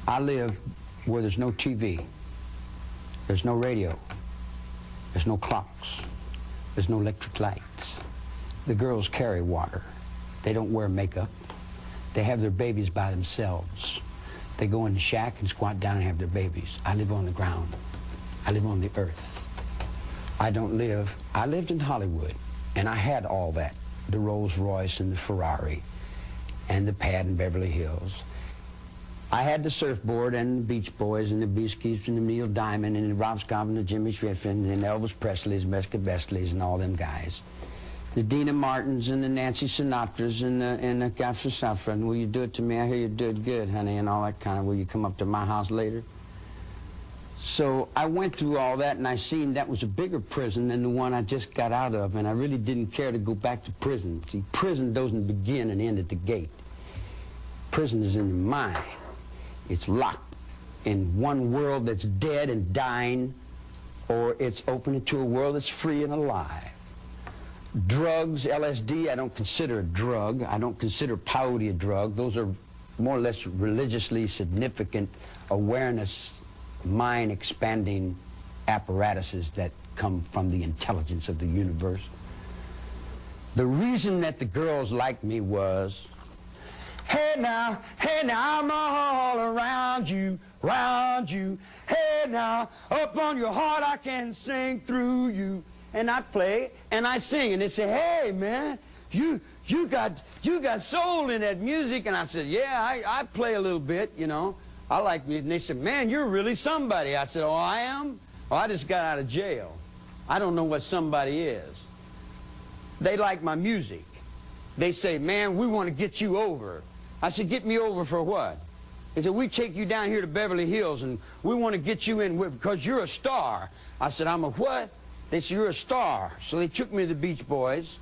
I live where there's no TV, there's no radio, there's no clocks, there's no electric lights. The girls carry water. They don't wear makeup. They have their babies by themselves. They go in the shack and squat down and have their babies. I live on the ground. I live on the earth. I lived in Hollywood, and I had all that, the Rolls Royce and the Ferrari and the pad in Beverly Hills. I had the surfboard and the Beach Boys and the Beasties and the Neil Diamond and the Rob Scott and the Jimmy Griffin and Elvis Presley's, Mesca Bestleys and all them guys. The Dina Martins and the Nancy Sinatras and the Gaffer Safran. Will you do it to me? I hear you do it good, honey, and all that kind of, will you come up to my house later? So I went through all that, and I seen that was a bigger prison than the one I just got out of, and I really didn't care to go back to prison. See, prison doesn't begin and end at the gate. Prison is in the mind. It's locked in one world that's dead and dying, or it's open to a world that's free and alive. Drugs, LSD, I don't consider a drug. I don't consider peyote a drug. Those are more or less religiously significant awareness, mind-expanding apparatuses that come from the intelligence of the universe. The reason that the girls liked me was, hey now, I'm all around you, hey now, up on your heart I can sing through you. And I play and I sing, and they say, hey man, you got soul in that music. And I said, yeah, I play a little bit, you know. I like music. And they said, man, you're really somebody. I said, oh, I am? Oh, I just got out of jail. I don't know what somebody is. They like my music. They say, man, we want to get you over. I said, get me over for what? They said, we take you down here to Beverly Hills, and we want to get you in because you're a star. I said, I'm a what? They said, you're a star. So they took me to the Beach Boys,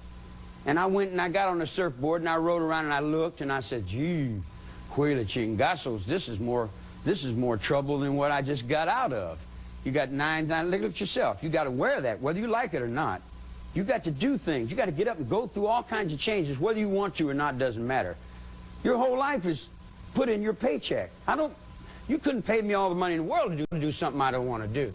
and I went and I got on the surfboard, and I rode around, and I looked, and I said, gee, Huela Chingazos, this is more trouble than what I just got out of. You got look at yourself. You got to wear that, whether you like it or not. You got to do things. You got to get up and go through all kinds of changes, whether you want to or not, doesn't matter. Your whole life is put in your paycheck. You couldn't pay me all the money in the world to do something I don't want to do.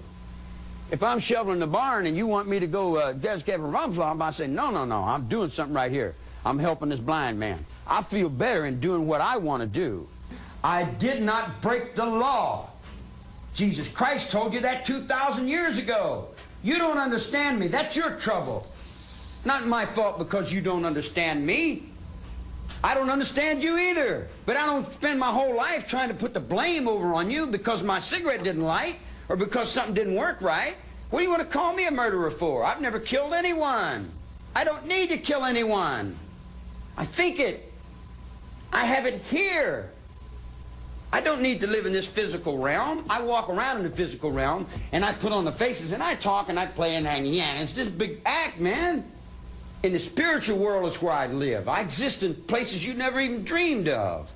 If I'm shoveling the barn and you want me to go get Kevin Rumflaw, I say, no, I'm doing something right here. I'm helping this blind man. I feel better in doing what I want to do. I did not break the law. Jesus Christ told you that 2,000 years ago. You don't understand me. That's your trouble. Not my fault because you don't understand me. I don't understand you either. But I don't spend my whole life trying to put the blame over on you because my cigarette didn't light or because something didn't work right. What do you want to call me a murderer for? I've never killed anyone. I don't need to kill anyone. I think it. I have it here. I don't need to live in this physical realm. I walk around in the physical realm, and I put on the faces, and I talk, and I play, and it's this big act, man. In the spiritual world is where I live. I exist in places you never even dreamed of.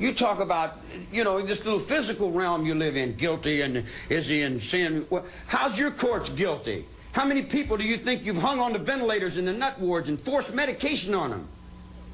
You talk about, you know, this little physical realm you live in, guilty, and is he in sin? Well, how's your courts guilty? How many people do you think you've hung on the ventilators in the nut wards and forced medication on them?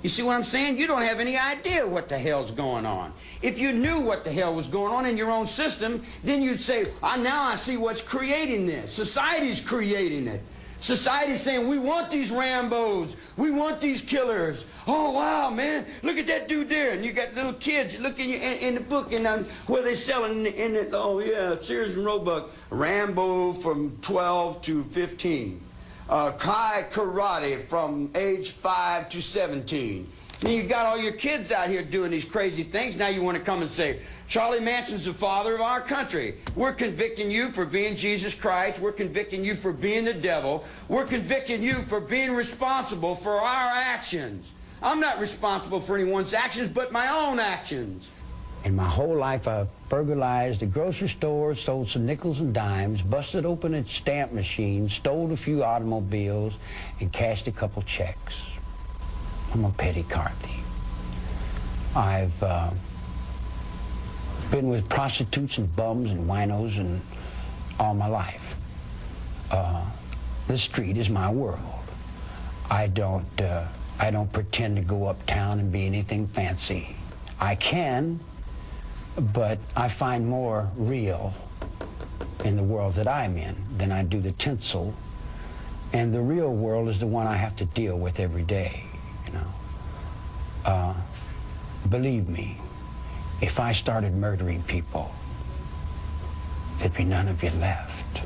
You see what I'm saying? You don't have any idea what the hell's going on. If you knew what the hell was going on in your own system, then you'd say, now I see what's creating this. Society's creating it. Society's saying, we want these Rambos. We want these killers. Oh, wow, man. Look at that dude there. And you got little kids looking in the book and where they selling in it. Oh, yeah, Sears and Roebuck. Rambo from 12 to 15. Kai Karate from age 5 to 17. And you got all your kids out here doing these crazy things. Now you want to come and say, Charlie Manson's the father of our country. We're convicting you for being Jesus Christ. We're convicting you for being the devil. We're convicting you for being responsible for our actions. I'm not responsible for anyone's actions but my own actions. In my whole life, I've burglarized a grocery store, stole some nickels and dimes, busted open a stamp machine, stole a few automobiles, and cashed a couple checks. I'm a petty car thief. I've been with prostitutes and bums and winos and all my life. The street is my world. I don't pretend to go uptown and be anything fancy. I can, But I find more real in the world that I'm in than I do the tinsel. And the real world is the one I have to deal with every day, you know. Believe me, if I started murdering people, there'd be none of you left.